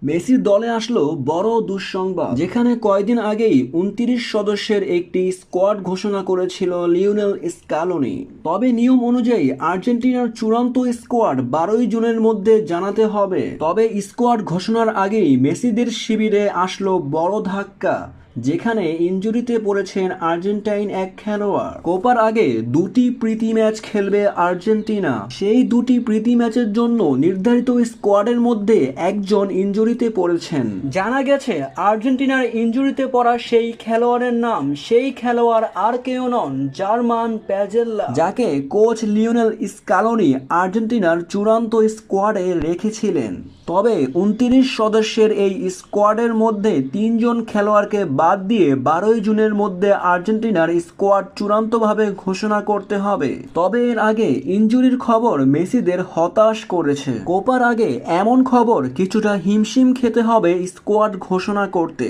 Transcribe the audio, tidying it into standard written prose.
মেসির দলে আসলো বড় দুঃসংবাদ, যেখানে কয়েকদিন আগেই 29 সদস্যের একটি স্কোয়াড ঘোষণা করেছিল লিওনেল স্ক্যালোনি। তবে নিয়ম অনুযায়ী আর্জেন্টিনার চূড়ান্ত স্কোয়াড 12 জুনের মধ্যে জানাতে হবে। তবে স্কোয়াড ঘোষণার আগেই মেসিদের শিবিরে আসলো বড় ধাক্কা, যেখানে ইনজুরিতে পড়েছেন আর্জেন্টাইন এক খেলোয়াড়। কোপার আগে দুটি প্রীতি ম্যাচ খেলবে আর্জেন্টিনা। সেই দুটি প্রীতি ম্যাচের জন্য নির্ধারিত স্কোয়াডের মধ্যে একজন ইনজুরিতে পড়েছেন। জানা গেছে আর্জেন্টিনার ইনজুরিতে পড়া সেই খেলোয়াড়ের নাম, সেই খেলোয়াড় আর কেউ নন, জার্মান প্যাজেল্লা, যাকে কোচ লিওনেল স্ক্যালোনি আর্জেন্টিনার চূড়ান্ত স্কোয়াডে রেখেছিলেন। তবে 29 সদস্যের এই স্কোয়াডের মধ্যে 3জন খেলোয়াড়কে বাদ দিয়ে 12 জুনের মধ্যে আর্জেন্টিনার স্কোয়াড চূড়ান্তভাবে ঘোষণা করতে হবে। তবে এর আগে ইনজুরির খবর মেসিদের হতাশ করেছে। কোপার আগে এমন খবর কিছুটা হিমশিম খেতে হবে স্কোয়াড ঘোষণা করতে।